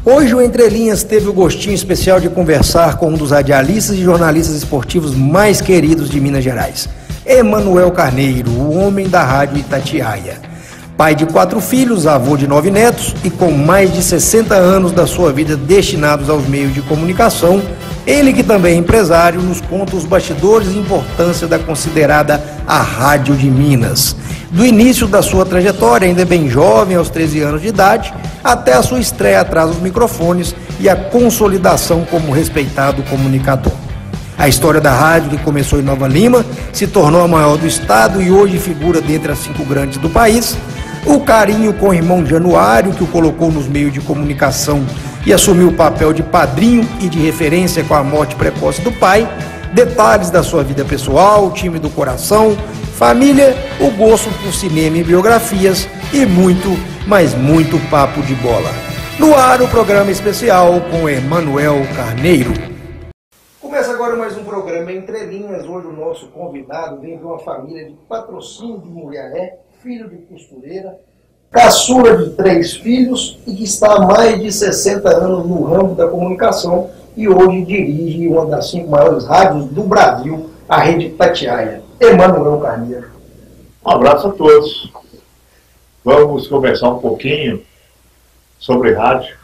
Hoje o Entre Linhas teve o gostinho especial de conversar com um dos radialistas e jornalistas esportivos mais queridos de Minas Gerais, Emanuel Carneiro, o homem da Rádio Itatiaia. Pai de 4 filhos, avô de 9 netos e com mais de 60 anos da sua vida destinados aos meios de comunicação, ele que também é empresário nos conta os bastidores e importância da considerada a Rádio de Minas. Do início da sua trajetória, ainda bem jovem, aos 13 anos de idade, até a sua estreia atrás dos microfones e a consolidação como respeitado comunicador. A história da rádio, que começou em Nova Lima, se tornou a maior do estado e hoje figura dentre as 5 grandes do país. O carinho com o irmão Januário, que o colocou nos meios de comunicação e assumiu o papel de padrinho e de referência com a morte precoce do pai. Detalhes da sua vida pessoal, o time do coração, família, o gosto por cinema e biografias e muito, mas muito papo de bola. No ar, o programa especial com Emanuel Carneiro. Começa agora mais um programa Entre Linhas. Hoje o nosso convidado vem de uma família de Patrocínio de Muriaé, filho de costureira, caçula de 3 filhos e que está há mais de 60 anos no ramo da comunicação e hoje dirige uma das 5 maiores rádios do Brasil, a Rede Itatiaia. Emanuel Carneiro. Um abraço a todos. Vamos conversar um pouquinho sobre rádio.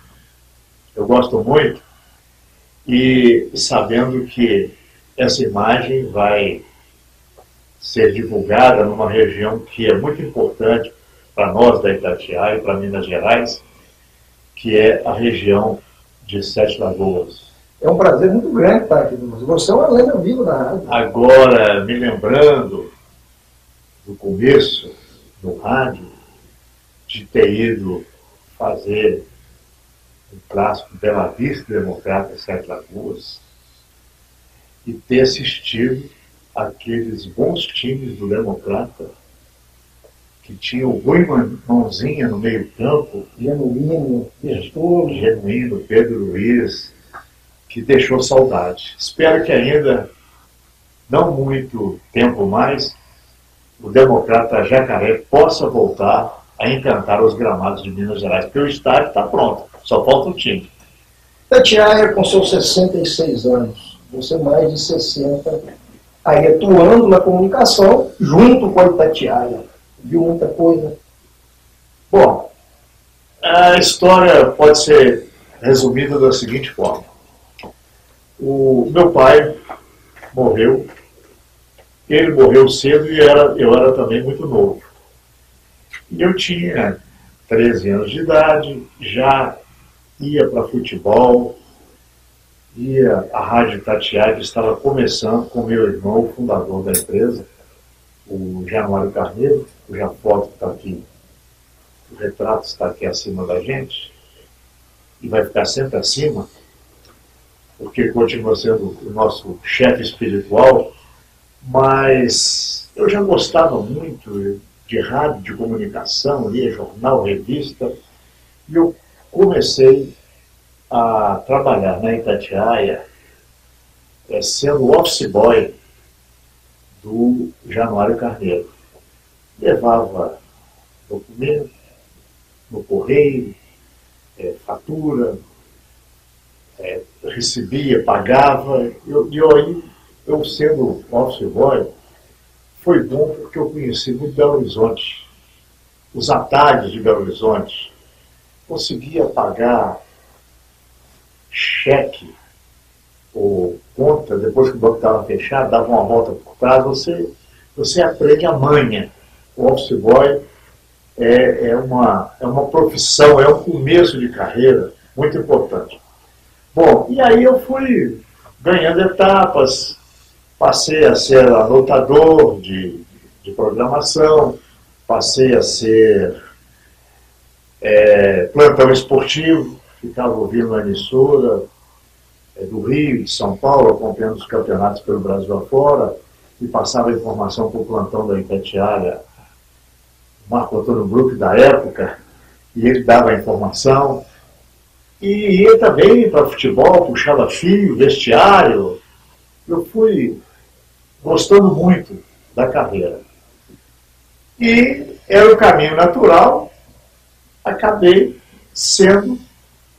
Eu gosto muito e sabendo que essa imagem vai ser divulgada numa região que é muito importante para nós da Itatiaia e para Minas Gerais, que é a região de 7 Lagoas. É um prazer muito grande estar aqui. Você é uma lenda viva da rádio. Agora, me lembrando do começo do rádio, de ter ido fazer um clássico Bela Vista Democrata 7 Lagoas e ter assistido aqueles bons times do Democrata que tinha o Rui Mãozinha no meio campo, Genuíno, Pedro Luiz, que deixou saudade. Espero que ainda, não muito tempo mais, o Democrata Jacaré possa voltar a encantar os gramados de Minas Gerais, porque o estádio está pronto, só falta o time. Itatiaia, com seus 66 anos, você mais de 60, aí atuando na comunicação, junto com a Itatiaia. Viu muita coisa? Bom, a história pode ser resumida da seguinte forma. O meu pai morreu, ele morreu cedo e eu era também muito novo. E eu tinha 13 anos de idade, já ia para futebol, ia à Rádio Itatiaia, que estava começando com meu irmão, o fundador da empresa, o Januário Carneiro, cuja foto está aqui, o retrato está aqui acima da gente, e vai ficar sempre acima, porque continua sendo o nosso chefe espiritual, mas eu já gostava muito de rádio, de comunicação, lia jornal, revista, e eu comecei a trabalhar na Itatiaia, sendo office boy do Januário Carneiro. Levava documento no correio, fatura, recebia, pagava, e aí, eu sendo office boy, foi bom porque eu conheci muito Belo Horizonte, os atalhos de Belo Horizonte, conseguia pagar cheque ou conta, depois que o banco estava fechado, dava uma volta por trás, você aprende a manha. O office boy é uma profissão, é um começo de carreira muito importante. Bom, e aí eu fui ganhando etapas, passei a ser anotador de programação, passei a ser plantão esportivo, ficava ouvindo a emissora do Rio, de São Paulo, acompanhando os campeonatos pelo Brasil afora, e passava a informação para o plantão da Itatiaia, o Marco Antônio Bruck da época, e ele dava a informação. E ia também para futebol, puxava fio, vestiário. Eu fui gostando muito da carreira. E era o caminho natural, acabei sendo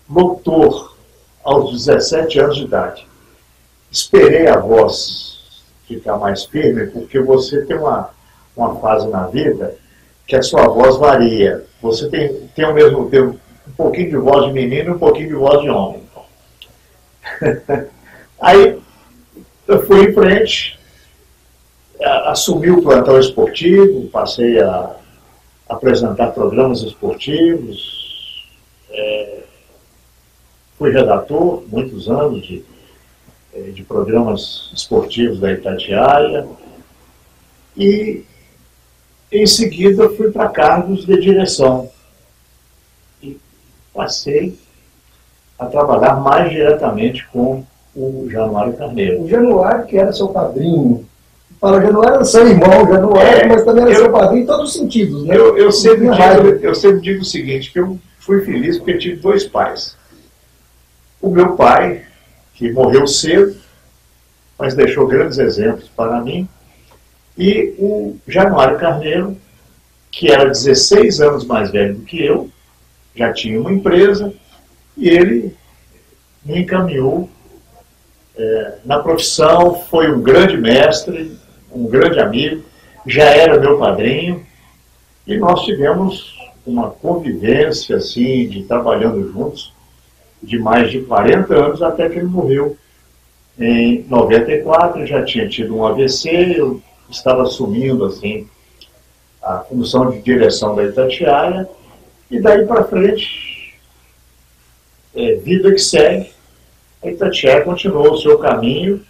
locutor aos 17 anos de idade. Esperei a voz ficar mais firme, porque você tem uma fase na vida que a sua voz varia. Você tem ao mesmo tempo um pouquinho de voz de menino e um pouquinho de voz de homem. Aí eu fui em frente, assumi o plantão esportivo, passei a apresentar programas esportivos, fui redator muitos anos de programas esportivos da Itatiaia e em seguida fui para cargos de direção e passei a trabalhar mais diretamente com o Januário Carneiro. O Januário, que era seu padrinho. Fala, o Januário era seu irmão, Januário, mas também era seu padrinho em todos os sentidos, né? Eu sempre digo o seguinte, que eu fui feliz porque tive dois pais. O meu pai, que morreu cedo, mas deixou grandes exemplos para mim, e o Januário Carneiro, que era 16 anos mais velho do que eu, já tinha uma empresa, e ele me encaminhou na profissão, foi um grande mestre, um grande amigo, já era meu padrinho, e nós tivemos uma convivência assim, de trabalhando juntos, de mais de 40 anos, até que ele morreu. Em 94, já tinha tido um AVC, eu estava assumindo assim, a função de direção da Itatiaia, e daí para frente, vida que segue, a Itatiaia continuou o seu caminho,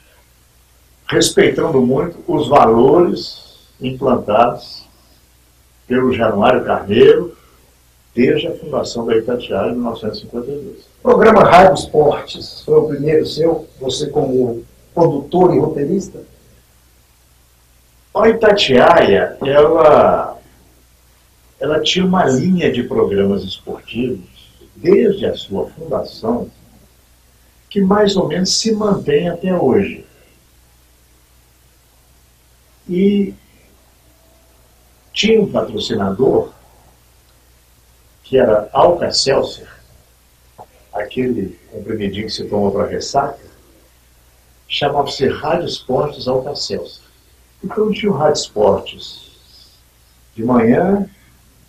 respeitando muito os valores implantados pelo Januário Carneiro, desde a fundação da Itatiaia em 1952. O programa Rádio Esportes foi o primeiro seu, você como produtor e roteirista? A Itatiaia, ela tinha uma linha de programas esportivos, desde a sua fundação, que mais ou menos se mantém até hoje. E tinha um patrocinador, que era Alka-Seltzer, aquele comprimidinho que se toma para ressaca, chamava-se Rádio Esportes Alka-Seltzer. Então tinha o Rádio Esportes de manhã,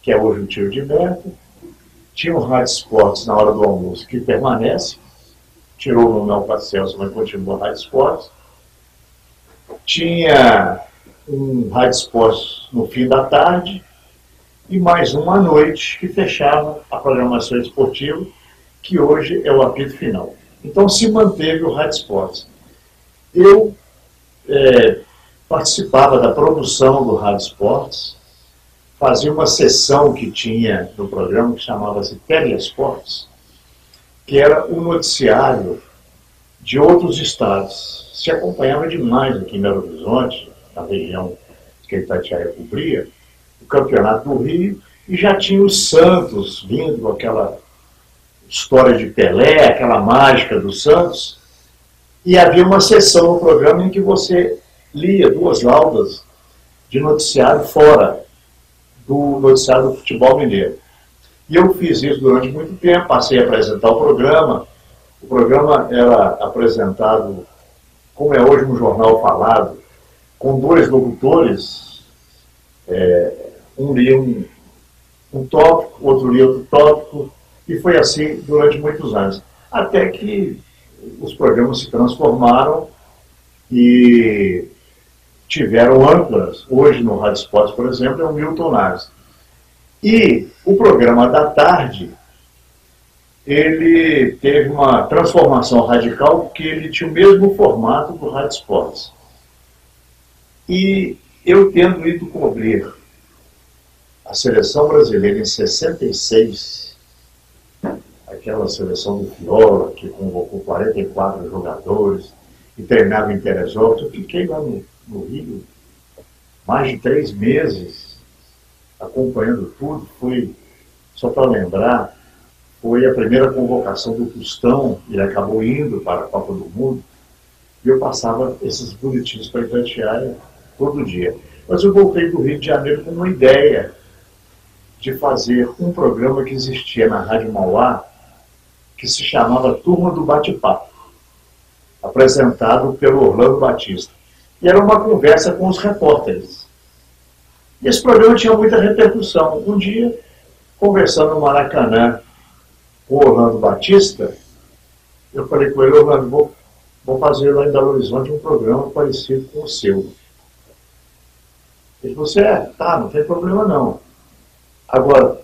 que é hoje o tiro de meta, tinha o Rádio Esportes na hora do almoço, que permanece, tirou o nome Alka-Seltzer, mas continua o Rádio Esportes. Tinha um Rádio Esportes no fim da tarde, e mais um à noite, que fechava a programação esportiva, que hoje é o apito final. Então se manteve o Rádio Esportes. Eu participava da produção do Rádio Esportes, fazia uma sessão que tinha no programa, que chamava-se Telesportes, que era o noticiário de outros estados. Se acompanhava demais aqui em Belo Horizonte, na região que a Itatiaia cobria, o Campeonato do Rio, e já tinha o Santos vindo, aquela história de Pelé, aquela mágica do Santos, e havia uma sessão no programa em que você lia duas laudas de noticiário fora do noticiário do futebol mineiro. E eu fiz isso durante muito tempo, passei a apresentar o programa. O programa era apresentado, como é hoje um jornal falado, com dois locutores, um lia um tópico, outro lia outro tópico, e foi assim durante muitos anos. Até que os programas se transformaram e tiveram âncoras. Hoje no Rádio Esportes, por exemplo, é o Milton Naves. E o programa da tarde, ele teve uma transformação radical, porque ele tinha o mesmo formato do Rádio Esportes. E eu tendo ido cobrir a seleção brasileira em 66, aquela seleção do Fiola, que convocou 44 jogadores e treinava em Teresópolis, eu fiquei lá no Rio mais de 3 meses acompanhando tudo. Foi, só para lembrar, foi a primeira convocação do Tostão, ele acabou indo para a Copa do Mundo, e eu passava esses boletins para Itatiaia todo dia. Mas eu voltei do Rio de Janeiro com uma ideia de fazer um programa que existia na Rádio Mauá, que se chamava Turma do Bate-Papo, apresentado pelo Orlando Batista. E era uma conversa com os repórteres. E esse programa tinha muita repercussão. Um dia, conversando no Maracanã com o Orlando Batista, eu falei com ele: Orlando, vou fazer lá em Belo Horizonte um programa parecido com o seu. Ele falou: tá, não tem problema não. Agora,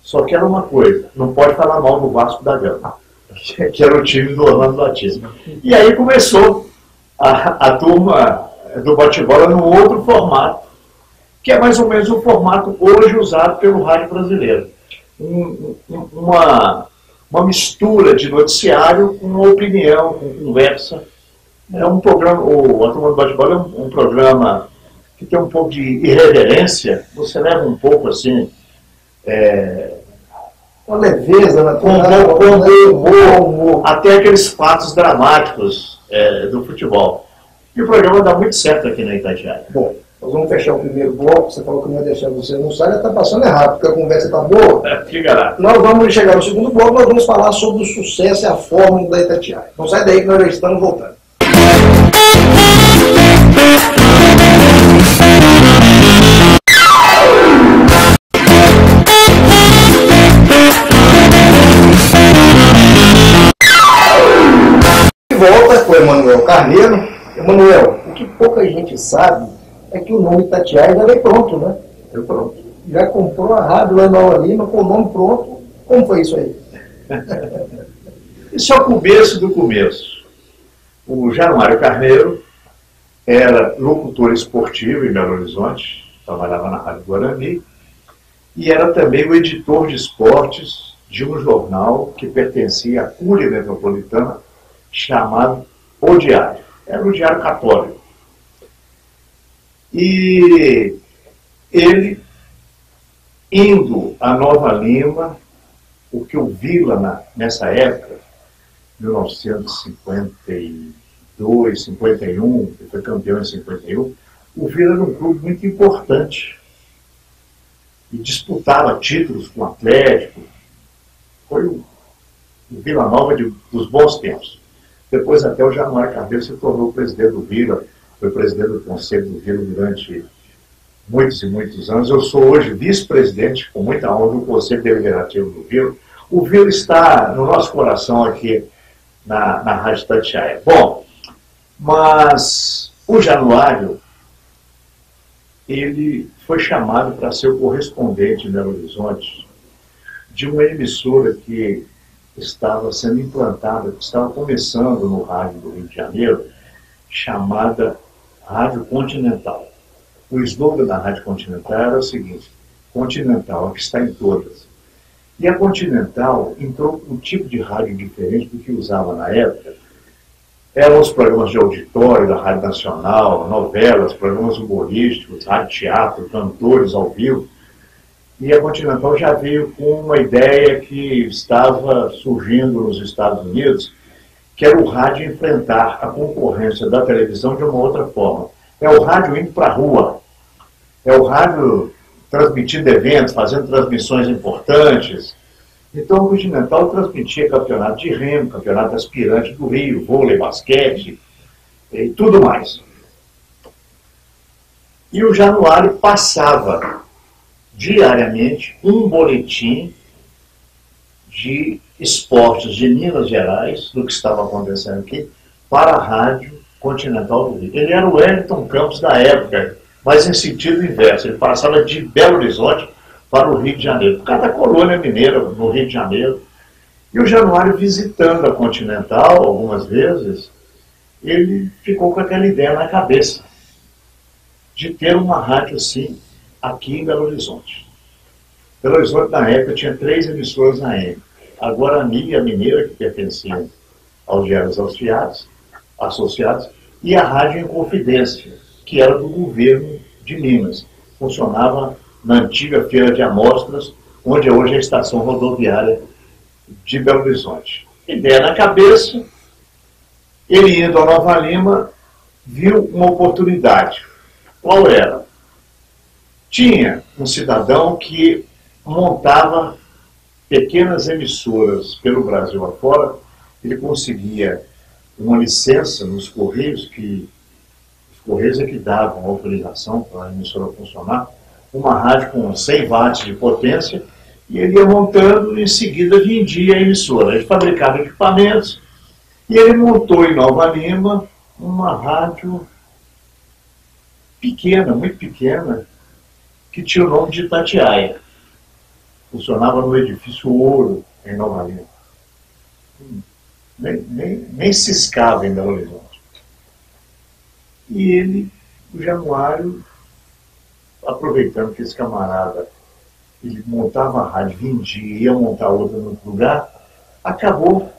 só quero uma coisa, não pode falar mal do Vasco da Gama, que era o time do Orlando Batista. E aí começou a turma do bate-bola num outro formato, que é mais ou menos o formato hoje usado pelo rádio brasileiro. Uma mistura de noticiário com opinião, com conversa. É um programa, a turma do bate-bola é um programa que tem um pouco de irreverência, você leva um pouco assim, uma leveza natural, com humor, até aqueles fatos dramáticos do futebol. E o programa dá muito certo aqui na Itatiaia. Bom, nós vamos fechar o primeiro bloco. Você falou que não ia deixar você não sair, está passando errado, porque a conversa está boa. Fica lá. Nós vamos chegar no segundo bloco, nós vamos falar sobre o sucesso e a fórmula da Itatiaia. Não sai daí que nós já estamos voltando. Volta com o Emanuel Carneiro. Emanuel, o que pouca gente sabe é que o nome Itatiaia já veio pronto, né? Veio pronto. Já comprou a rádio lá em Nova Lima com o nome pronto. Como foi isso aí? Isso é o começo do começo. O Januário Carneiro era locutor esportivo em Belo Horizonte, trabalhava na Rádio Guarani, e era também o editor de esportes de um jornal que pertencia à Cúria Metropolitana, chamado O Diário. Era o Diário Católico. E ele, indo a Nova Lima, o que o Vila, nessa época, 1952, 51, ele foi campeão em 51, o Vila era um clube muito importante. E disputava títulos com o Atlético. Foi o Vila Nova dos bons tempos. Depois até o Januário Carneiro se tornou presidente do Vila, foi presidente do Conselho do Vila durante muitos e muitos anos. Eu sou hoje vice-presidente, com muita honra, do Conselho Deliberativo do Vila. O Vila está no nosso coração aqui na Rádio Itatiaia. Bom, mas o Januário, ele foi chamado para ser o correspondente em Belo Horizonte de uma emissora que estava sendo implantada, que estava começando no rádio do Rio de Janeiro, chamada Rádio Continental. O slogan da Rádio Continental era o seguinte: Continental, a que está em todas. E a Continental entrou com um tipo de rádio diferente do que usava na época. Eram os programas de auditório da Rádio Nacional, novelas, programas humorísticos, rádio-teatro, cantores ao vivo. E a Continental já veio com uma ideia que estava surgindo nos Estados Unidos, que era o rádio enfrentar a concorrência da televisão de uma outra forma. É o rádio indo para a rua. É o rádio transmitindo eventos, fazendo transmissões importantes. Então o Continental transmitia campeonato de remo, campeonato aspirante do Rio, vôlei, basquete e tudo mais. E o Januário passava diariamente um boletim de esportes de Minas Gerais, do que estava acontecendo aqui, para a Rádio Continental do Rio. Ele era o Wellington Campos da época, mas em sentido inverso. Ele passava de Belo Horizonte para o Rio de Janeiro, por causa da colônia mineira no Rio de Janeiro. E o Januário, visitando a Continental algumas vezes, ele ficou com aquela ideia na cabeça de ter uma rádio assim aqui em Belo Horizonte. Belo Horizonte, na época, tinha 3 emissoras na AM. A Guarani e a Mineira, que pertenciam aos diários associados, e a Rádio Inconfidência, que era do governo de Minas. Funcionava na antiga Feira de Amostras, onde hoje é a estação rodoviária de Belo Horizonte. Ideia na cabeça, ele indo a Nova Lima, viu uma oportunidade. Qual era? Tinha um cidadão que montava pequenas emissoras pelo Brasil afora, ele conseguia uma licença nos Correios, que os Correios é que davam autorização para a emissora funcionar, uma rádio com 100 watts de potência, e ele ia montando e em seguida vendia a emissora. Ele fabricava equipamentos e ele montou em Nova Lima uma rádio pequena, muito pequena, que tinha o nome de Itatiaia. Funcionava no edifício Ouro, em Nova Lima. Nem ciscava em Belo Horizonte. E ele, o Januário, aproveitando que esse camarada, ele montava a rádio, vendia, ia montar outra no outro lugar, acabou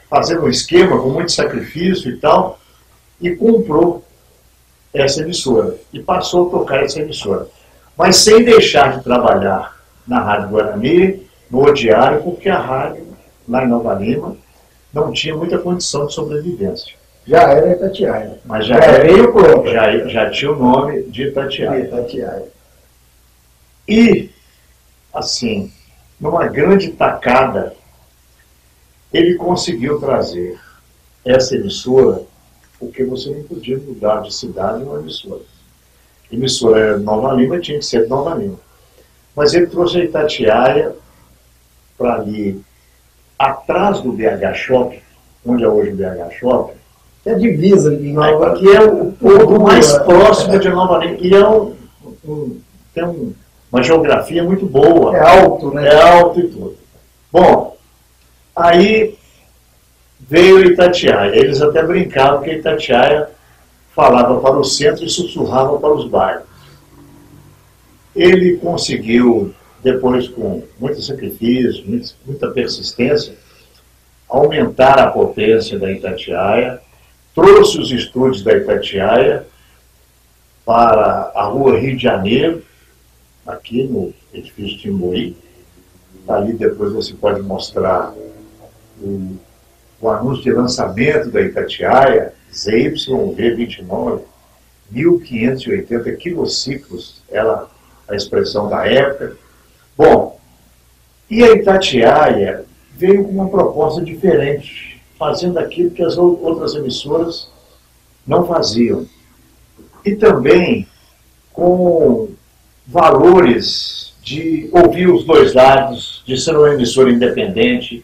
fazendo um esquema com muito sacrifício e tal, e comprou essa emissora, e passou a tocar essa emissora. Mas sem deixar de trabalhar na Rádio Guarani, no diário, porque a rádio, lá em Nova Lima, não tinha muita condição de sobrevivência. Já era Itatiaia. Mas já tinha o nome de Itatiaia. E, assim, numa grande tacada, ele conseguiu trazer essa emissora, porque você não podia mudar de cidade uma emissora. A emissora era Nova Lima, tinha que ser de Nova Lima. Mas ele trouxe a Itatiaia para ali, atrás do BH Shopping, onde é hoje o BH Shopping, que é a divisa de Nova Lima, que é o povo mais próximo de Nova Lima. E tem uma geografia muito boa. É alto, né? É alto e tudo. Bom, aí veio Itatiaia. Eles até brincavam que Itatiaia falava para o centro e sussurrava para os bairros. Ele conseguiu, depois com muito sacrifício, muita persistência, aumentar a potência da Itatiaia, trouxe os estúdios da Itatiaia para a rua Rio de Janeiro, aqui no edifício Timbuí. Ali depois você pode mostrar o anúncio de lançamento da Itatiaia, ZYV29, 1580 quilociclos, era a expressão da época. Bom, e a Itatiaia veio com uma proposta diferente, fazendo aquilo que as outras emissoras não faziam. E também com valores de ouvir os dois lados, de ser uma emissora independente,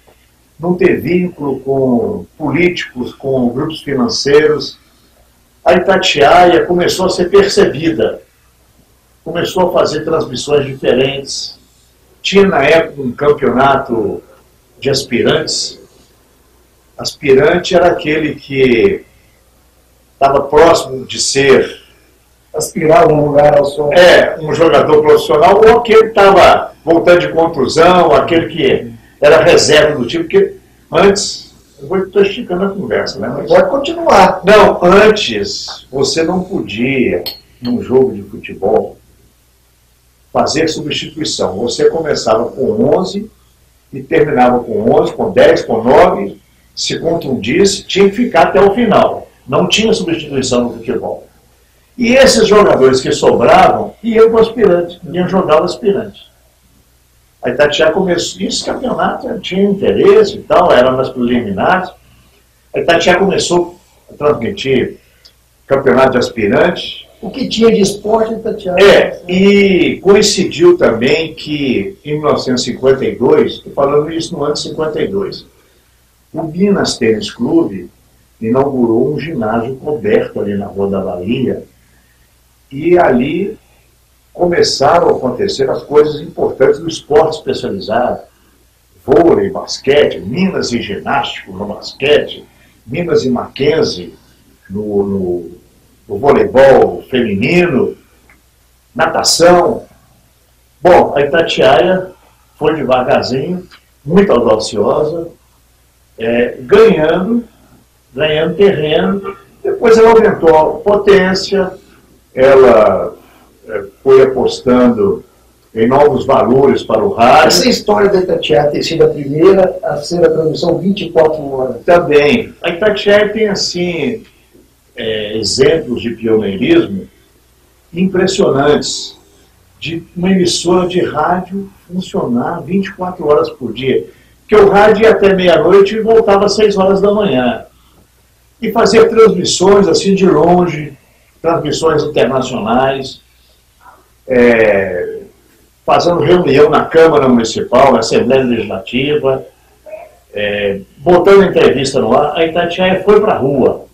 não ter vínculo com políticos, com grupos financeiros. A Itatiaia começou a ser percebida, começou a fazer transmissões diferentes. Tinha na época um campeonato de aspirantes. Aspirante era aquele que estava próximo de ser... aspirar um lugar ao som. Um jogador profissional, ou aquele que estava voltando de contusão, aquele que era reserva do time, porque antes, eu estou esticando a conversa, né? Mas, pode continuar. Não, antes você não podia, num jogo de futebol, fazer substituição. Você começava com 11 e terminava com 11, com 10, com 9, se contundisse, tinha que ficar até o final. Não tinha substituição no futebol. E esses jogadores que sobravam iam para o aspirante, iam jogar o aspirante. A Itatiaia começou, esse campeonato tinha interesse e tal, era nas preliminares. A Itatiaia começou a transmitir campeonato de aspirantes. O que tinha de esporte em Itatiaia. E coincidiu também que em 1952, estou falando isso no ano de 52, o Minas Tênis Clube inaugurou um ginásio coberto ali na Rua da Bahia, e ali começaram a acontecer as coisas importantes do esporte especializado. Vôlei, basquete, Minas e ginástico no basquete, Minas e Mackenzie no voleibol feminino, natação. Bom, a Itatiaia foi devagarzinho, muito audaciosa, ganhando terreno. Depois ela aumentou a potência, ela foi apostando em novos valores para o rádio. Essa história da Itatiaia ter sido a primeira a ser a transmissão 24 horas. Também. A Itatiaia tem, assim, exemplos de pioneirismo impressionantes, de uma emissora de rádio funcionar 24 horas por dia. Porque o rádio ia até meia-noite e voltava às 6 horas da manhã. E fazia transmissões assim de longe, transmissões internacionais, fazendo reunião na Câmara Municipal, na Assembleia Legislativa, botando entrevista no ar. A Itatiaia foi para a rua,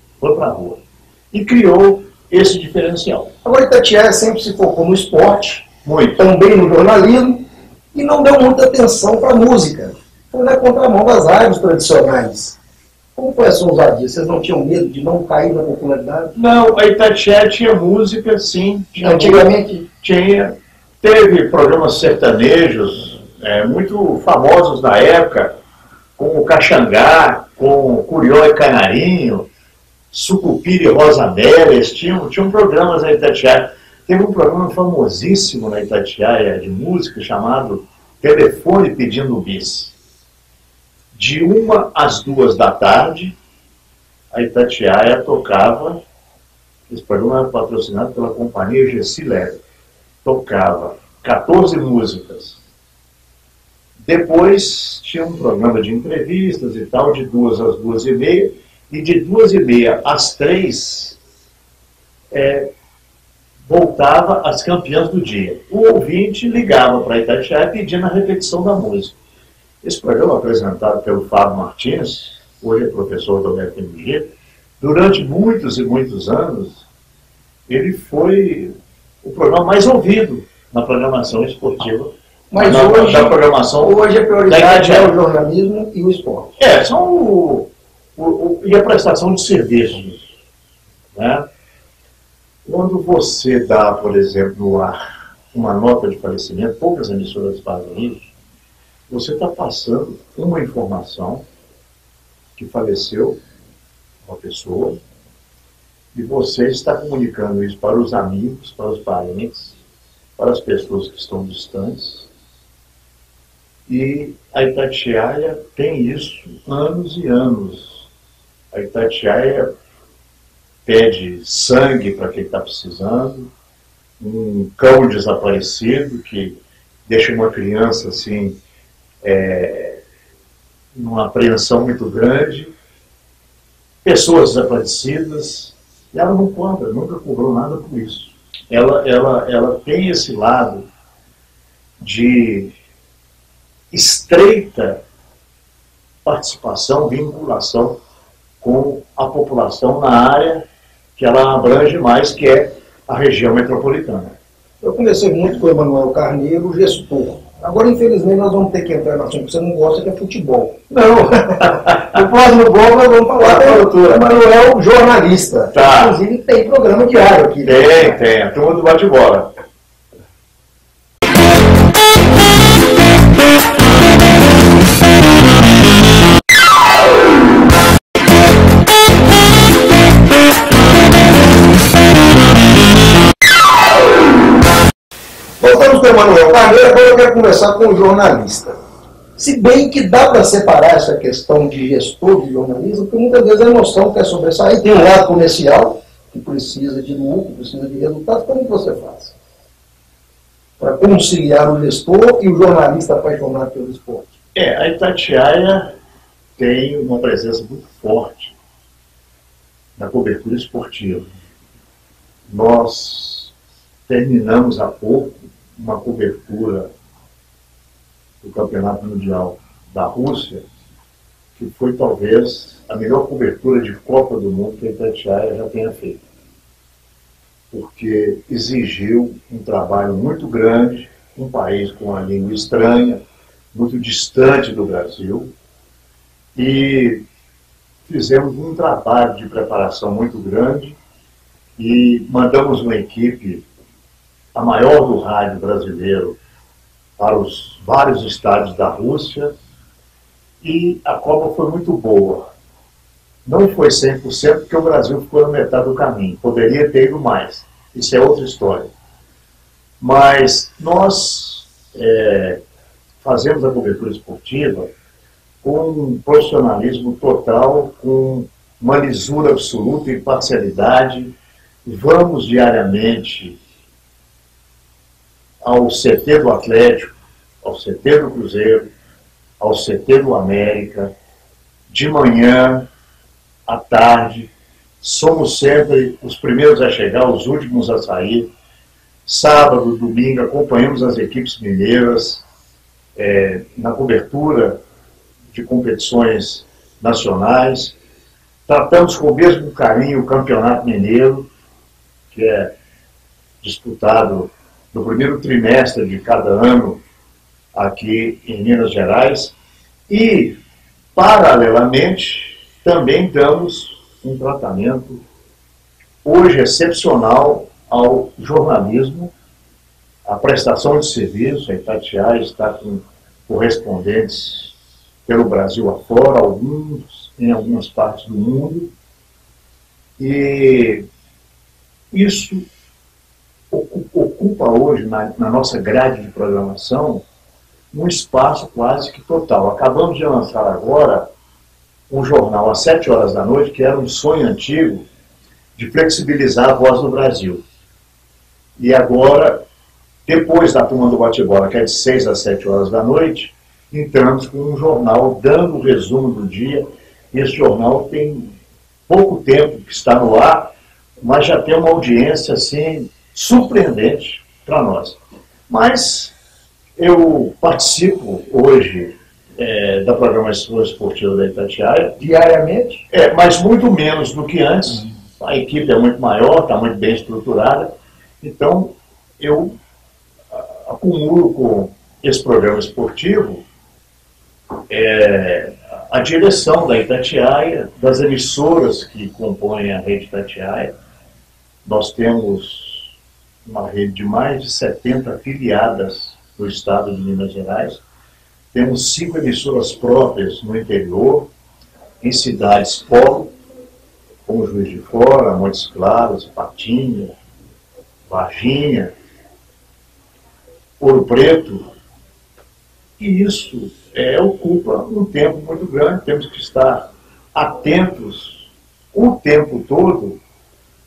e criou esse diferencial. Agora, Itatiaia sempre se focou no esporte, Muito. também no jornalismo, e não deu muita atenção para a música. Foi na contramão das rádios tradicionais. Como foi a sua ousadia? Vocês não tinham medo de não cair na popularidade? Não, a Itatiaia tinha música, sim. Antigamente? Tinha. Teve programas sertanejos muito famosos na época, como o Caxangá, com Curió e Canarinho, Sucupira e Rosa Meles, tinham programas na Itatiaia. Teve um programa famosíssimo na Itatiaia de música chamado Telefone Pedindo Bis. De 1 às 2 da tarde, a Itatiaia tocava, esse programa era patrocinado pela companhia Gessi Leve, tocava 14 músicas. Depois tinha um programa de entrevistas e tal, de 2 às 2h30, e de 2h30 às 3, voltava as campeãs do dia. O ouvinte ligava para a Itatiaia pedindo a repetição da música. Esse programa, apresentado pelo Fábio Martins, hoje é professor do UFMG, durante muitos e muitos anos, ele foi o programa mais ouvido na programação esportiva. Mas hoje a prioridade é o jornalismo e o esporte. São e a prestação de serviços. Né? Quando você dá, por exemplo, no ar uma nota de falecimento, poucas emissoras fazem isso, você está passando uma informação que faleceu uma pessoa e você está comunicando isso para os amigos, para os parentes, para as pessoas que estão distantes. E a Itatiaia tem isso anos e anos. A Itatiaia pede sangue para quem está precisando, um cão desaparecido que deixa uma criança assim, numa apreensão muito grande, pessoas desaparecidas, e ela não cobra, nunca cobrou nada por isso. Ela tem esse lado de estreita participação, vinculação com a população na área que ela abrange mais, que é a região metropolitana. Eu conversei muito com o Emanuel Carneiro, gestor. Agora, infelizmente, nós vamos ter que entrar no assunto que você não gosta, que é futebol. Não. No próximo bloco nós vamos falar com o Emanuel, jornalista. Tá. Inclusive, tem programa diário aqui. Tem. A turma do bate-bola. Voltamos com o Emanuel Carneiro, agora eu quero conversar com o jornalista. Se bem que dá para separar essa questão de gestor de jornalismo, porque muitas vezes a emoção quer sobressair. Tem um lado comercial, que precisa de lucro, precisa de resultado. Como você faz para conciliar o gestor e o jornalista apaixonado pelo esporte? A Itatiaia tem uma presença muito forte na cobertura esportiva. Nós terminamos há pouco uma cobertura do Campeonato Mundial da Rússia, que foi talvez a melhor cobertura de Copa do Mundo que a Itatiaia já tenha feito. Porque exigiu um trabalho muito grande, um país com uma língua estranha, muito distante do Brasil, e fizemos um trabalho de preparação muito grande e mandamos uma equipe, a maior do rádio brasileiro, para os vários estádios da Rússia, e a Copa foi muito boa. Não foi 100%, porque o Brasil ficou na metade do caminho. Poderia ter ido mais. Isso é outra história. Mas nós fazemos a cobertura esportiva com um profissionalismo total, com uma lisura absoluta, imparcialidade. Vamos diariamente ao CT do Atlético, ao CT do Cruzeiro, ao CT do América, de manhã, à tarde. Somos sempre os primeiros a chegar, os últimos a sair. Sábado, domingo, acompanhamos as equipes mineiras na cobertura de competições nacionais. Tratamos com o mesmo carinho o Campeonato Mineiro, que é disputado no primeiro trimestre de cada ano aqui em Minas Gerais. E, paralelamente, também damos um tratamento hoje excepcional ao jornalismo, à prestação de serviço. A Itatiaia está com correspondentes pelo Brasil afora, alguns em algumas partes do mundo, e isso ocupa hoje na nossa grade de programação um espaço quase que total. Acabamos de lançar agora um jornal às 7 horas da noite, que era um sonho antigo de flexibilizar a Voz do Brasil. E agora, depois da turma do bate-bola, que é de 6 às 7 horas da noite, entramos com um jornal dando o resumo do dia. Esse jornal tem pouco tempo que está no ar, mas já tem uma audiência assim surpreendente para nós. Mas eu participo hoje da programação esportiva da Itatiaia Diariamente? Mas muito menos do que antes. A equipe é muito maior, está muito bem estruturada. Então, eu acumulo com esse programa esportivo a direção da Itatiaia, das emissoras que compõem a rede Itatiaia. Nós temos uma rede de mais de 70 afiliadas no estado de Minas Gerais. Temos 5 emissoras próprias no interior, em cidades polo, como Juiz de Fora, Montes Claros, Patinga, Varginha, Ouro Preto. E isso ocupa um tempo muito grande. Temos que estar atentos o tempo todo,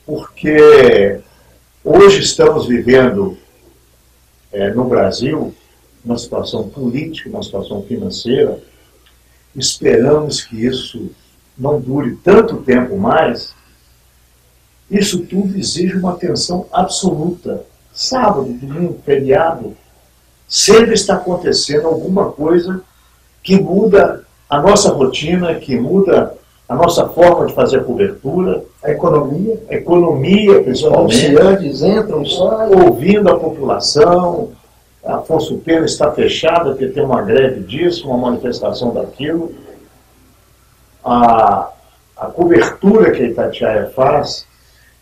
porque hoje estamos vivendo no Brasil uma situação política, uma situação financeira. Esperamos que isso não dure tanto tempo mais. Isso tudo exige uma atenção absoluta. Sábado, domingo, feriado, sempre está acontecendo alguma coisa que muda a nossa rotina, que muda a nossa forma de fazer a cobertura. A economia principalmente. Os anunciantes entram, saem. Ouvindo a população. A Afonso Pena está fechada porque tem uma greve disso, uma manifestação daquilo. A cobertura que a Itatiaia faz,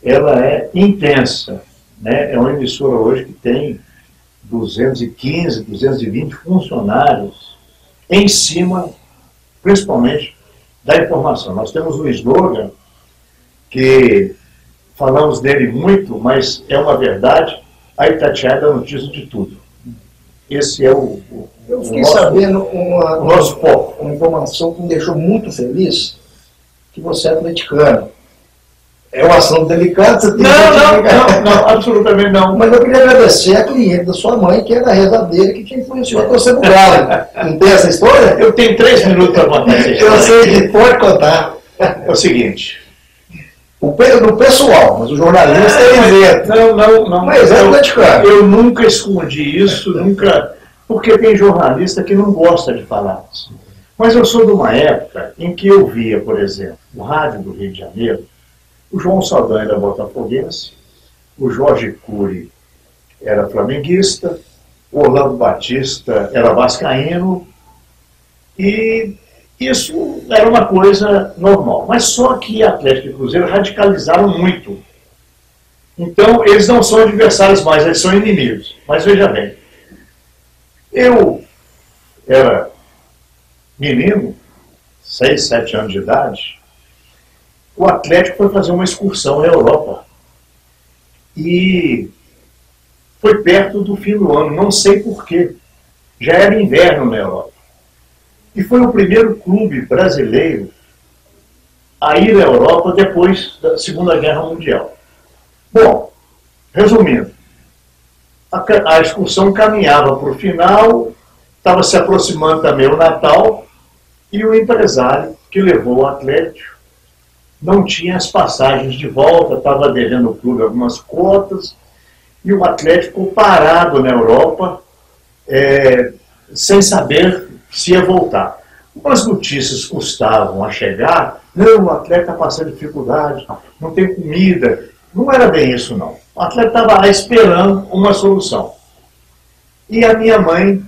ela é intensa, né? É uma emissora hoje que tem 215, 220 funcionários em cima, principalmente, da informação. Nós temos um slogan que falamos dele muito, mas é uma verdade: a Itatiaia dá notícia de tudo. Esse é Eu fiquei sabendo o nosso foco. Uma informação que me deixou muito feliz, que você é atleticano. É um assunto delicado, você tem não, absolutamente não. Mas eu queria agradecer a cliente da sua mãe, que era a rezadeira, que te influenciou a torcer pro Galo. Não tem essa história? Eu tenho 3 minutos para contar essa história. Eu sei que pode contar. É o seguinte. No pessoal, mas o jornalista é isento. Não. Mas é atleticano. Eu nunca escondi isso, nunca. Porque tem jornalista que não gosta de falar isso. Mas eu sou de uma época em que eu via, por exemplo, o rádio do Rio de Janeiro. O João Saldanha era botafoguense, o Jorge Cury era flamenguista, o Orlando Batista era vascaíno, e isso era uma coisa normal. Mas só que Atlético e Cruzeiro radicalizaram muito. Então, eles não são adversários mais, eles são inimigos. Mas veja bem, eu era menino, 6, 7 anos de idade. O Atlético foi fazer uma excursão na Europa. E foi perto do fim do ano, não sei porquê. Já era inverno na Europa. E foi o primeiro clube brasileiro a ir à Europa depois da Segunda Guerra Mundial. Bom, resumindo, a excursão caminhava para o final estava se aproximando também o Natal, e o empresário que levou o Atlético não tinha as passagens de volta, estava devendo o clube algumas cotas, e o Atlético ficou parado na Europa, sem saber se ia voltar. As notícias custavam a chegar, não, o Atlético está passando dificuldade, não tem comida. Não era bem isso, não. O Atlético estava lá esperando uma solução. E a minha mãe,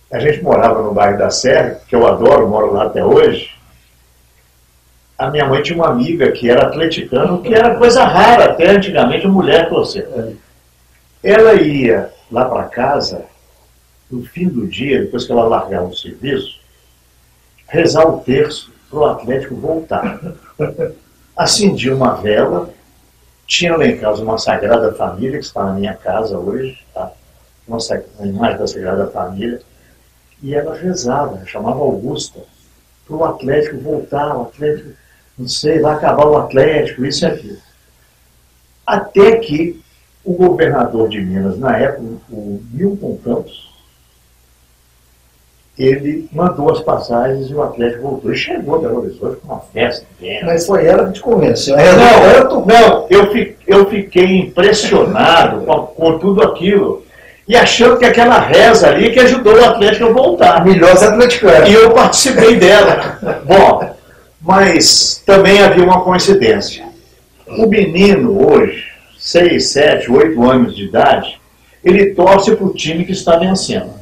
a gente morava no bairro da Serra, que eu adoro, moro lá até hoje. A minha mãe tinha uma amiga que era atleticana, que era coisa rara, até antigamente, a mulher torcer. Ela ia lá para casa, no fim do dia, depois que ela largava o serviço, rezar o terço para o Atlético voltar. Acendia uma vela, tinha lá em casa uma Sagrada Família, que está na minha casa hoje, tá? Uma imagem da Sagrada Família, e ela rezava, chamava Augusta, para o Atlético voltar, o Atlético, não sei, vai acabar o Atlético, isso e aquilo. Até que o governador de Minas, na época, o Milton Campos, ele mandou as passagens e o Atlético voltou. E chegou a Belo Horizonte com uma festa. Mas foi ela que te convenceu. Não, eu fiquei impressionado com tudo aquilo. E achando que aquela reza ali que ajudou o Atlético a voltar. Melhor ser atleticano. E eu participei dela. Bom, mas também havia uma coincidência. O menino hoje, 6, 7, 8 anos de idade, ele torce para o time que está vencendo.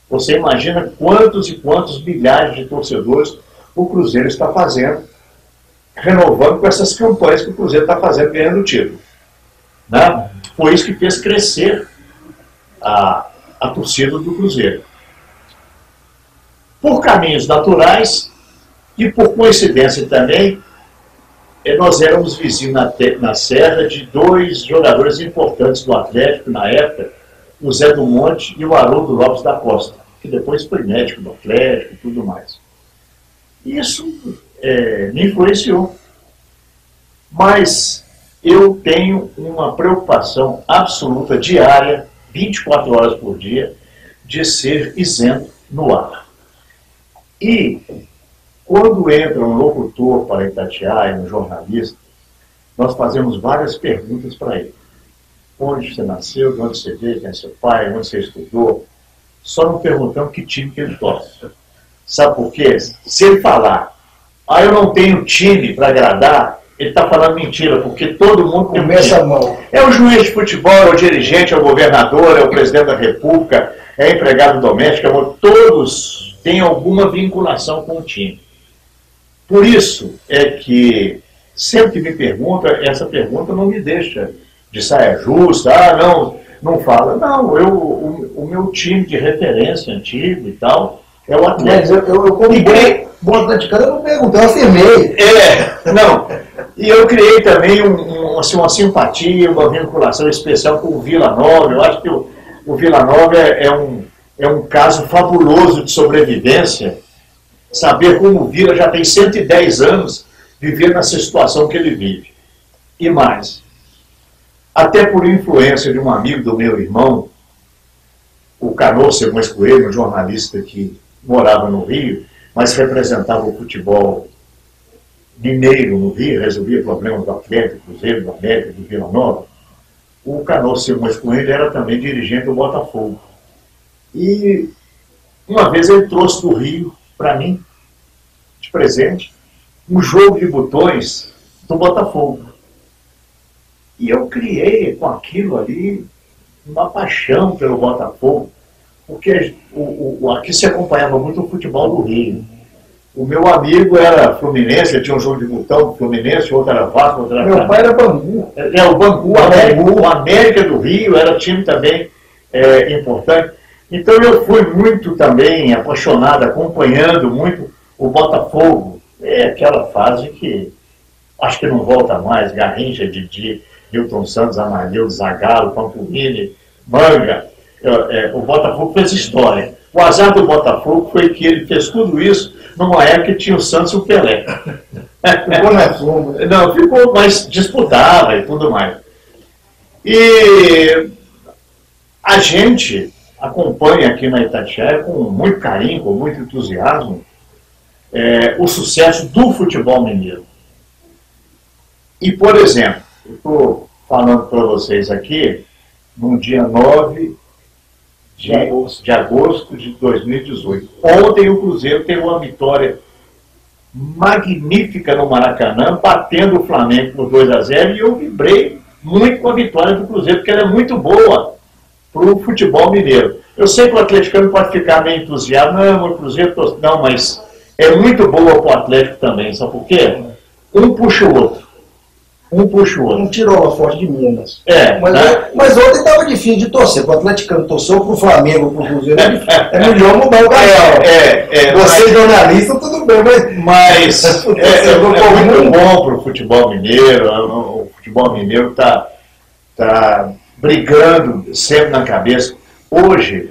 Você imagina quantos e quantos milhares de torcedores o Cruzeiro está fazendo, renovando com essas campanhas que o Cruzeiro está fazendo, ganhando o título. Né? Foi isso que fez crescer a torcida do Cruzeiro. Por caminhos naturais e por coincidência também, nós éramos vizinhos na Serra de 2 jogadores importantes do Atlético na época, o Zé do Monte e o Haroldo Lopes da Costa, que depois foi médico do Atlético e tudo mais. Isso me influenciou. Mas eu tenho uma preocupação absoluta, diária, 24 horas por dia, de ser isento no ar. E, quando entra um locutor para Itatiaia, um jornalista, nós fazemos várias perguntas para ele. Onde você nasceu, de onde você veio, quem é seu pai, onde você estudou. Só não perguntamos que time que ele torce. Sabe por quê? Se ele falar, eu não tenho time para agradar, ele está falando mentira, porque todo mundo tem começa a mão. É o juiz de futebol, é o dirigente, é o governador, é o presidente da República, é empregado doméstico, todos têm alguma vinculação com o time. Por isso é que, sempre que me pergunta, essa pergunta não me deixa de saia justa, não fala. Não, o meu time de referência antigo e tal é o Atlético. Mas eu comprei, bom atleticano, eu não perguntei, eu afirmei. Não. E eu criei também uma simpatia, uma vinculação especial com o Vila Nova. Eu acho que o Vila Nova é um caso fabuloso de sobrevivência. Saber como o Vila já tem 110 anos viver nessa situação que ele vive. E mais, até por influência de um amigo do meu irmão, o Canoa Simões Coelho, um jornalista que morava no Rio, mas representava o futebol mineiro no Rio, resolvia problemas do Atlético, do Cruzeiro, do América, do Vila Nova. O Canoa Simões Coelho era também dirigente do Botafogo. E uma vez ele trouxe do Rio, para mim, de presente, um jogo de botões do Botafogo. E eu criei com aquilo ali uma paixão pelo Botafogo, porque aqui se acompanhava muito o futebol do Rio. O meu amigo era Fluminense, ele tinha um jogo de botão do Fluminense, outro era Vasco, outro era... Meu pai era Bangu. O Bangu, o América do Rio era time também importante. Então eu fui muito também apaixonado, acompanhando muito o Botafogo. É aquela fase que acho que não volta mais, Garrincha, Didi, Milton Santos, Amarildo, Zagallo, Pampulini, Manga. O Botafogo fez história. O azar do Botafogo foi que ele fez tudo isso numa época que tinha o Santos e o Pelé. Ficou na sombra. Não, ficou, mas disputava e tudo mais. E a gente, acompanha aqui na Itatiaia com muito carinho, com muito entusiasmo, o sucesso do futebol mineiro. E, por exemplo, eu estou falando para vocês aqui, no dia 9 de agosto de 2018. Ontem o Cruzeiro teve uma vitória magnífica no Maracanã, batendo o Flamengo por 2-0, e eu vibrei muito com a vitória do Cruzeiro, porque ela é muito boa para o futebol mineiro. Eu sei que o atleticano pode ficar meio entusiasmado, não, o Cruzeiro, não, mas é muito boa para o Atlético também, sabe por quê? Um puxa o outro. Um puxa o outro. Não tirou a forte de Minas. Mas, né? Mas ontem estava difícil de torcer. O atleticano torceu para o Flamengo, para o Cruzeiro. É melhor mudar o canal. Você jornalista, tudo bem, mas é muito bom para o futebol mineiro. O futebol mineiro tá brigando sempre na cabeça. Hoje,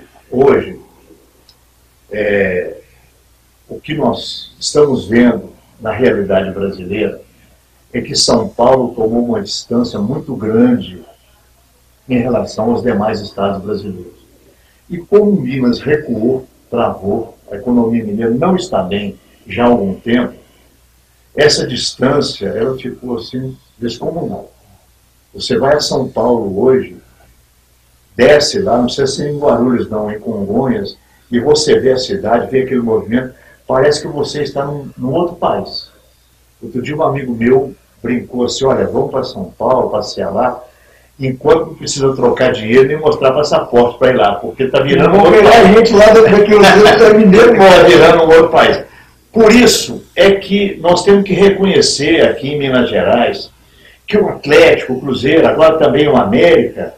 o que nós estamos vendo na realidade brasileira é que São Paulo tomou uma distância muito grande em relação aos demais estados brasileiros. E como Minas recuou, travou, a economia mineira não está bem já há algum tempo, essa distância ela ficou assim descomunal. Você vai a São Paulo hoje, desce lá, não precisa ser em Guarulhos não, em Congonhas, e você vê a cidade, vê aquele movimento, parece que você está num outro país. Outro dia um amigo meu brincou assim, olha, vamos para São Paulo, passear lá, enquanto não precisa trocar dinheiro nem mostrar passaporte para ir lá, porque está virando um outro país. A gente lá Está virando um outro país. Por isso é que nós temos que reconhecer aqui em Minas Gerais que o Atlético, o Cruzeiro, agora também o América,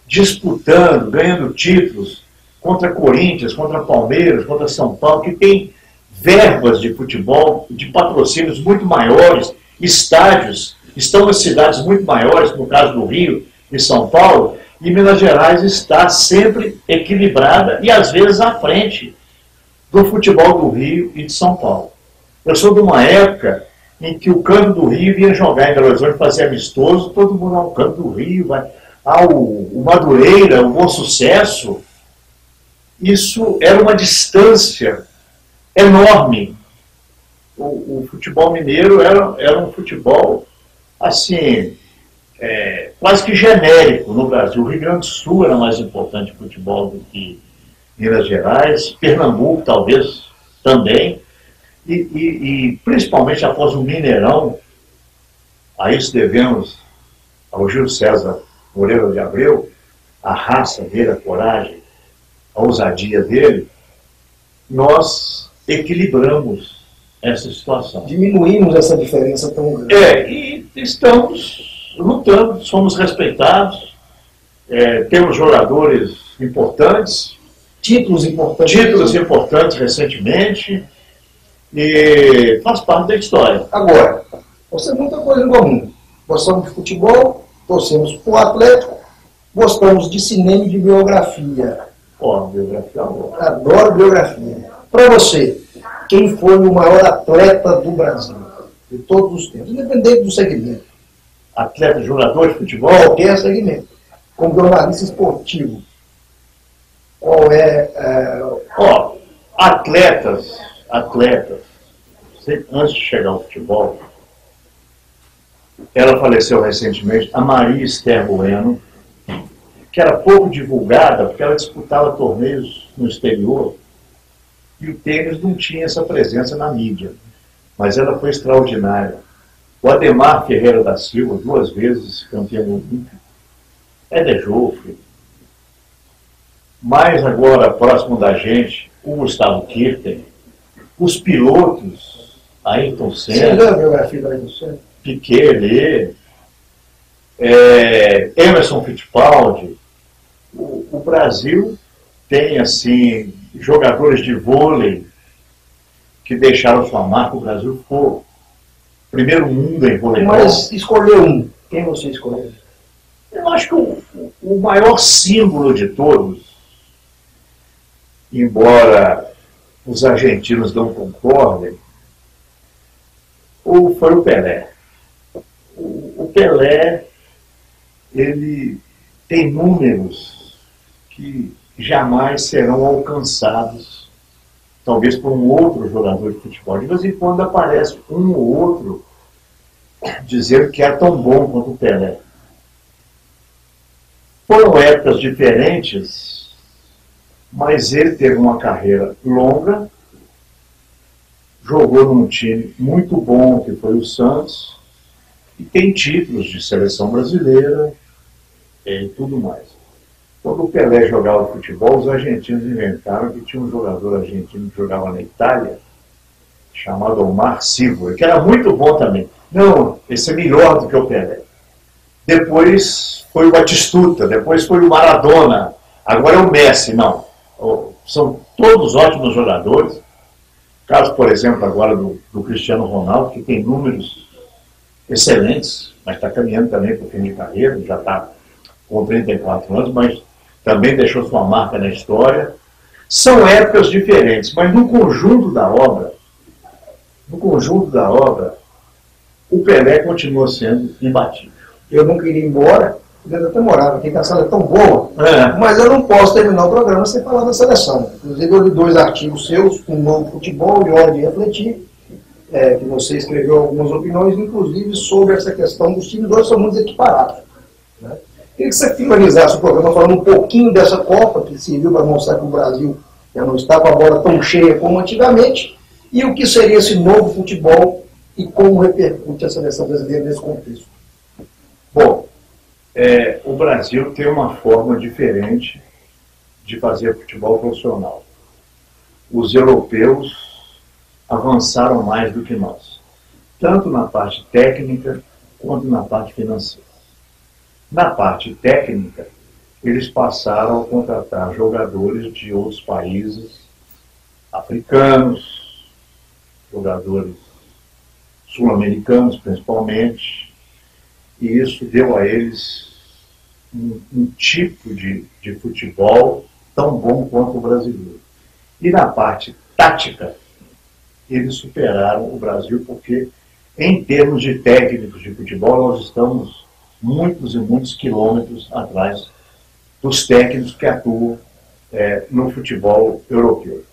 disputando, ganhando títulos contra Corinthians, contra Palmeiras, contra São Paulo, que tem verbas de futebol, de patrocínios muito maiores, estádios, estão em cidades muito maiores, no caso do Rio e São Paulo, e Minas Gerais está sempre equilibrada e às vezes à frente do futebol do Rio e de São Paulo. Eu sou de uma época em que o Canto do Rio vinha jogar em Belo Horizonte, fazer amistoso, todo mundo ao Canto do Rio, vai o Madureira, o Bom Sucesso. Isso era uma distância enorme. O futebol mineiro era um futebol assim, quase que genérico no Brasil. O Rio Grande do Sul era mais importante em futebol do que Minas Gerais, Pernambuco talvez também, e principalmente após o Mineirão, a isso devemos ao Gil César Moreira de Abreu, a raça dele, a coragem, a ousadia dele, nós equilibramos essa situação. Diminuímos essa diferença tão grande. E estamos lutando, somos respeitados, temos jogadores importantes, títulos importantes recentemente, e faz parte da história. Agora, nós temos muita coisa em comum. Gostamos de futebol, torcemos para o Atlético, gostamos de cinema e de biografia. Biografia eu adoro biografia. Para você, quem foi o maior atleta do Brasil, de todos os tempos, independente do segmento? Atleta, jogador de futebol? Qualquer segmento. Como jornalista esportivo. Qual é... Atletas, antes de chegar ao futebol, ela faleceu recentemente, a Maria Esther Bueno, que era pouco divulgada, porque ela disputava torneios no exterior, e o tênis não tinha essa presença na mídia, mas ela foi extraordinária. O Ademar Ferreira da Silva, 2 vezes campeão olímpico, Éder Joffre, mais agora próximo da gente, o Gustavo Kirten, os pilotos, Ayrton Senna. Você leu a biografia do Ayrton Senna? Piquet, Emerson Fittipaldi. O Brasil tem, assim, jogadores de vôlei que deixaram sua marca. O Brasil ficou primeiro mundo em vôlei. Mas escolheu um. Quem você escolheu? Eu acho que o maior símbolo de todos, embora os argentinos não concordem, foi o Pelé. O Pelé, ele tem números que jamais serão alcançados, talvez por um outro jogador de futebol. De vez em quando aparece um ou outro dizendo que é tão bom quanto o Pelé. Foram épocas diferentes, mas ele teve uma carreira longa, jogou num time muito bom, que foi o Santos, e tem títulos de seleção brasileira e tudo mais. Quando o Pelé jogava futebol, os argentinos inventaram que tinha um jogador argentino que jogava na Itália, chamado Omar Sívora, que era muito bom também. Não, esse é melhor do que o Pelé. Depois foi o Batistuta, depois foi o Maradona, agora é o Messi. Não, são todos ótimos jogadores. Caso, por exemplo, agora do Cristiano Ronaldo, que tem números excelentes, mas está caminhando também para o fim de carreira, já está com 34 anos, mas também deixou sua marca na história. São épocas diferentes, mas no conjunto da obra, o Pelé continua sendo imbatível. Eu não queria ir embora, eu até morava aqui, que a sala é tão boa, mas eu não posso terminar o programa sem falar da seleção. Inclusive, eu li 2 artigos seus, Um Novo Futebol e Hora de Refletir, que você escreveu algumas opiniões, inclusive sobre essa questão dos times, dois são muito equiparados. Né? Queria que você finalizasse o programa falando um pouquinho dessa Copa, que serviu para mostrar que o Brasil já não está com a bola tão cheia como antigamente, e o que seria esse novo futebol e como repercute a seleção brasileira nesse contexto. Bom, o Brasil tem uma forma diferente de fazer futebol profissional. Os europeus avançaram mais do que nós, tanto na parte técnica quanto na parte financeira. Na parte técnica, eles passaram a contratar jogadores de outros países, africanos, jogadores sul-americanos principalmente, e isso deu a eles um tipo de futebol tão bom quanto o brasileiro. E na parte tática, eles superaram o Brasil, porque em termos de técnicos de futebol, nós estamos muitos e muitos quilômetros atrás dos técnicos que atuam no futebol europeu.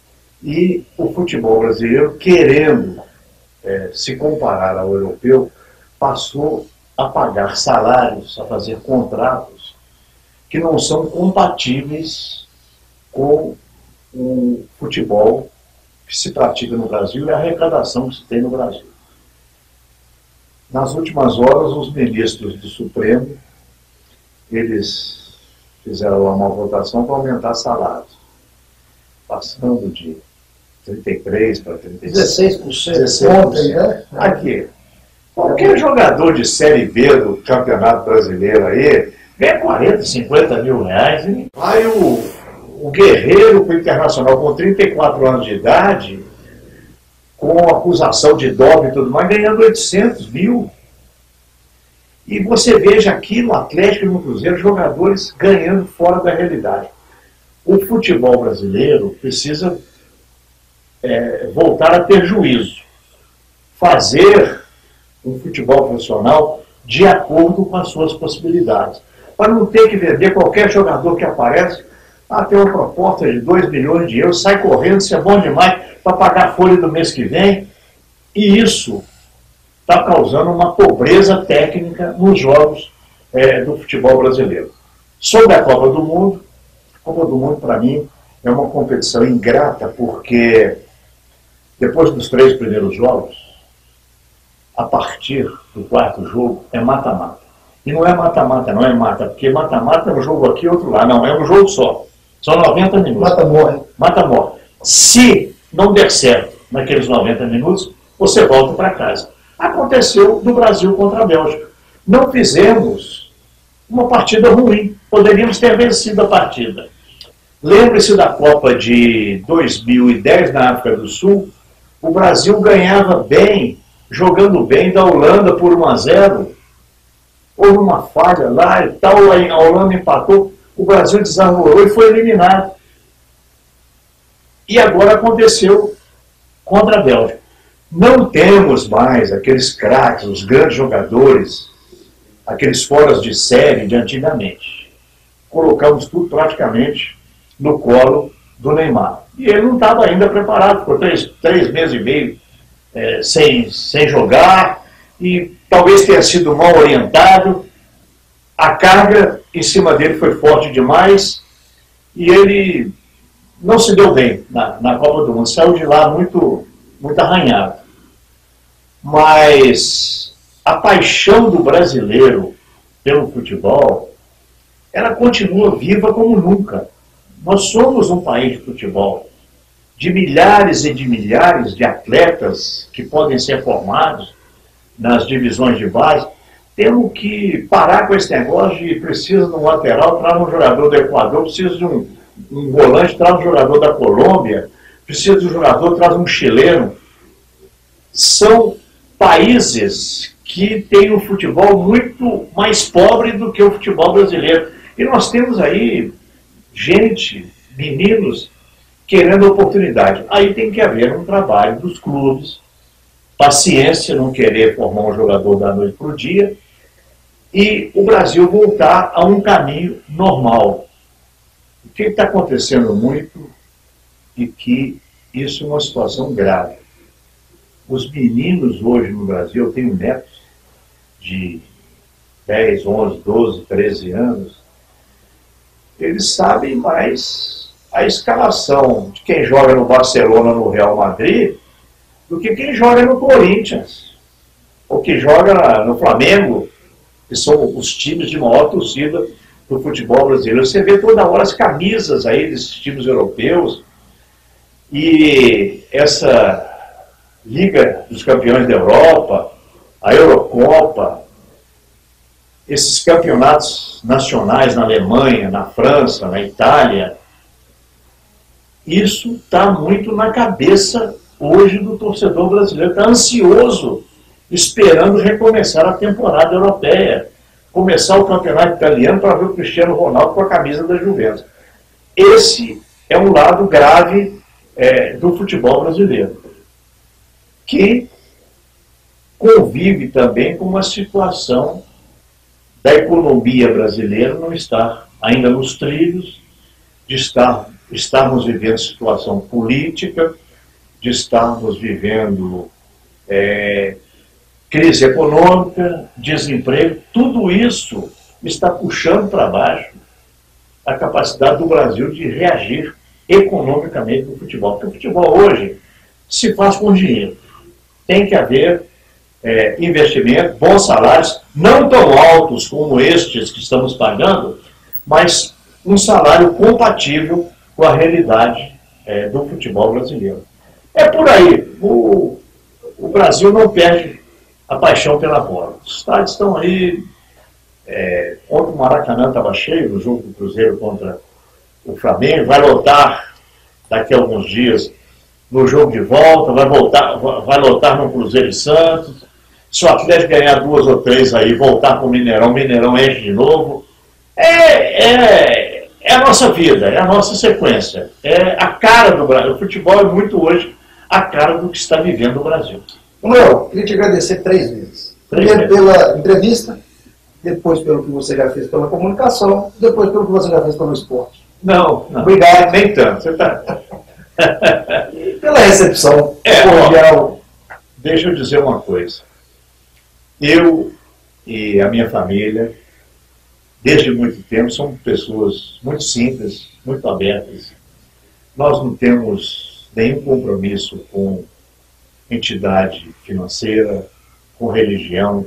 E o futebol brasileiro, querendo se comparar ao europeu, passou a pagar salários, a fazer contratos que não são compatíveis com o futebol que se pratica no Brasil e a arrecadação que se tem no Brasil. Nas últimas horas, os ministros do Supremo, eles fizeram uma votação para aumentar salários, passando de 33% para 36%. 16% ontem, né? Aqui. Qualquer jogador de Série B do Campeonato Brasileiro aí ganha 40, 50 mil reais. E aí o Guerreiro, o Internacional, com 34 anos de idade, com acusação de doping e tudo mais, ganhando 800 mil. E você veja aqui no Atlético e no Cruzeiro jogadores ganhando fora da realidade. O futebol brasileiro precisa voltar a ter juízo. Fazer um futebol profissional de acordo com as suas possibilidades. Para não ter que vender qualquer jogador que aparece, tem uma proposta de 2 milhões de euros, sai correndo, isso é bom demais para pagar a folha do mês que vem. E isso está causando uma pobreza técnica nos jogos do futebol brasileiro. Sobre a Copa do Mundo, para mim, é uma competição ingrata, porque depois dos 3 primeiros jogos, a partir do 4º jogo, é mata-mata. E não é mata-mata, não é mata, porque mata-mata é um jogo aqui e outro lá. Não, é um jogo só. São 90 minutos. Mata-morre. Mata-morre. Se não der certo naqueles 90 minutos, você volta para casa. Aconteceu do Brasil contra a Bélgica. Não fizemos uma partida ruim. Poderíamos ter vencido a partida. Lembre-se da Copa de 2010 na África do Sul. O Brasil ganhava bem, jogando bem da Holanda por 1-0. Houve uma falha lá e tal, a Holanda empatou, o Brasil desarvorou e foi eliminado. E agora aconteceu contra a Bélgica. Não temos mais aqueles craques, os grandes jogadores, aqueles foras de série de antigamente. Colocamos tudo praticamente no colo do Neymar. E ele não estava ainda preparado, ficou três meses e meio sem jogar, e talvez tenha sido mal orientado. A carga em cima dele foi forte demais, e ele não se deu bem na Copa do Mundo, saiu de lá muito arranhado. Mas a paixão do brasileiro pelo futebol, ela continua viva como nunca. Nós somos um país de futebol, de milhares e de milhares de atletas que podem ser formados nas divisões de base. Temos que parar com esse negócio de precisa de um lateral, traz um jogador do Equador, precisa de um volante, traz um jogador da Colômbia, precisa de um jogador, traz um chileno. São países que têm um futebol muito mais pobre do que o futebol brasileiro. E nós temos aí gente, meninos, querendo oportunidade. Aí tem que haver um trabalho dos clubes, paciência, não querer formar um jogador da noite para o dia, e o Brasil voltar a um caminho normal. O que está acontecendo muito e que isso é uma situação grave. Os meninos hoje no Brasil, eu tenho netos de 10, 11, 12, 13 anos, eles sabem mais a escalação de quem joga no Barcelona, no Real Madrid, do que quem joga no Corinthians, ou que joga no Flamengo, que são os times de maior torcida do futebol brasileiro. Você vê toda hora as camisas aí desses times europeus, e essa Liga dos Campeões da Europa, a Eurocopa, esses campeonatos nacionais na Alemanha, na França, na Itália, isso está muito na cabeça hoje do torcedor brasileiro, está ansioso, esperando recomeçar a temporada europeia, começar o campeonato italiano para ver o Cristiano Ronaldo com a camisa da Juventus. Esse é um lado grave do futebol brasileiro, que convive também com uma situação da economia brasileira não estar ainda nos trilhos, de estarmos vivendo situação política, de estarmos vivendo crise econômica, desemprego. Tudo isso está puxando para baixo a capacidade do Brasil de reagir economicamente no futebol. Porque o futebol hoje se faz com dinheiro. Tem que haver investimento, bons salários, não tão altos como estes que estamos pagando, mas um salário compatível com a realidade do futebol brasileiro. É por aí. O Brasil não perde a paixão pela bola. Os estádios estão aí. Ontem o Maracanã estava cheio no jogo do Cruzeiro contra o Flamengo, vai lotar daqui a alguns dias no jogo de volta, vai lotar no Cruzeiro e Santos. Se o Atlético ganhar 2 ou 3 aí, voltar para o Mineirão enche de novo. É a nossa vida, é a nossa sequência. É a cara do Brasil. O futebol é muito hoje a cara do que está vivendo o Brasil. Léo, queria te agradecer 3 vezes. Primeiro pela entrevista, depois pelo que você já fez pela comunicação, depois pelo que você já fez pelo esporte. Não. Obrigado, nem tanto. Você tá... E pela recepção cordial. Deixa eu dizer uma coisa. Eu e a minha família, desde muito tempo, somos pessoas muito simples, muito abertas. Nós não temos nenhum compromisso com entidade financeira, com religião,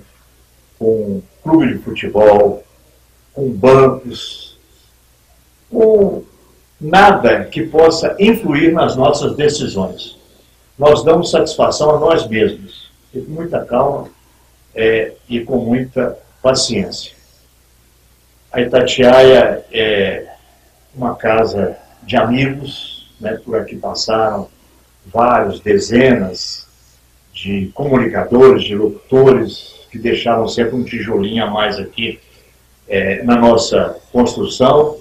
com clube de futebol, com bancos, com nada que possa influir nas nossas decisões. Nós damos satisfação a nós mesmos, e com muita calma e com muita paciência. A Itatiaia é uma casa de amigos, né? Por aqui passaram vários, dezenas de comunicadores, de locutores, que deixaram sempre um tijolinho a mais aqui na nossa construção.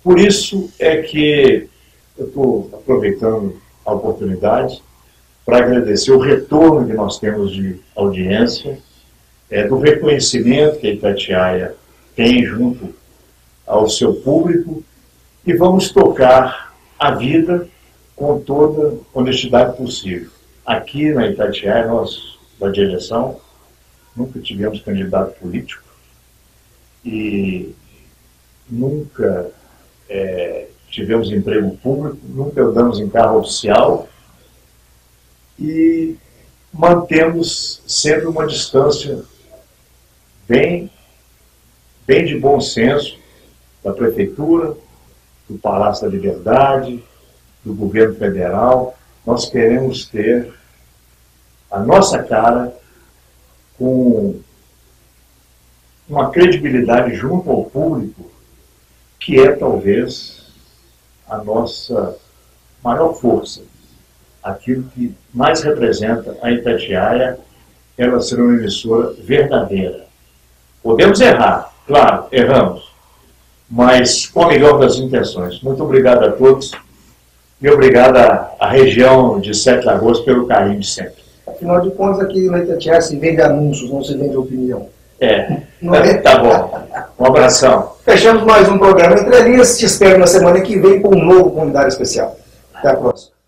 Por isso é que eu estou aproveitando a oportunidade para agradecer o retorno que nós temos de audiência, do reconhecimento que a Itatiaia tem junto ao seu público, e vamos tocar a vida com toda honestidade possível. Aqui na Itatiaia, nós, da direção, nunca tivemos candidato político e nunca tivemos emprego público, nunca andamos em carro oficial e mantemos sempre uma distância bem de bom senso da Prefeitura, do Palácio da Liberdade, do Governo Federal. Nós queremos ter a nossa cara com uma credibilidade junto ao público, que é talvez a nossa maior força. Aquilo que mais representa a Itatiaia, ela ser uma emissora verdadeira. Podemos errar, claro, erramos, mas com a melhor das intenções. Muito obrigado a todos e obrigado à região de Sete Lagoas pelo carinho de sempre. Afinal de contas, aqui na Itatiaia se vende anúncios, não se vende opinião. Não é? Tá bom. Um abração. Fechamos mais um programa Entre Linhas. Te espero na semana que vem com um novo convidado especial. Até a próxima.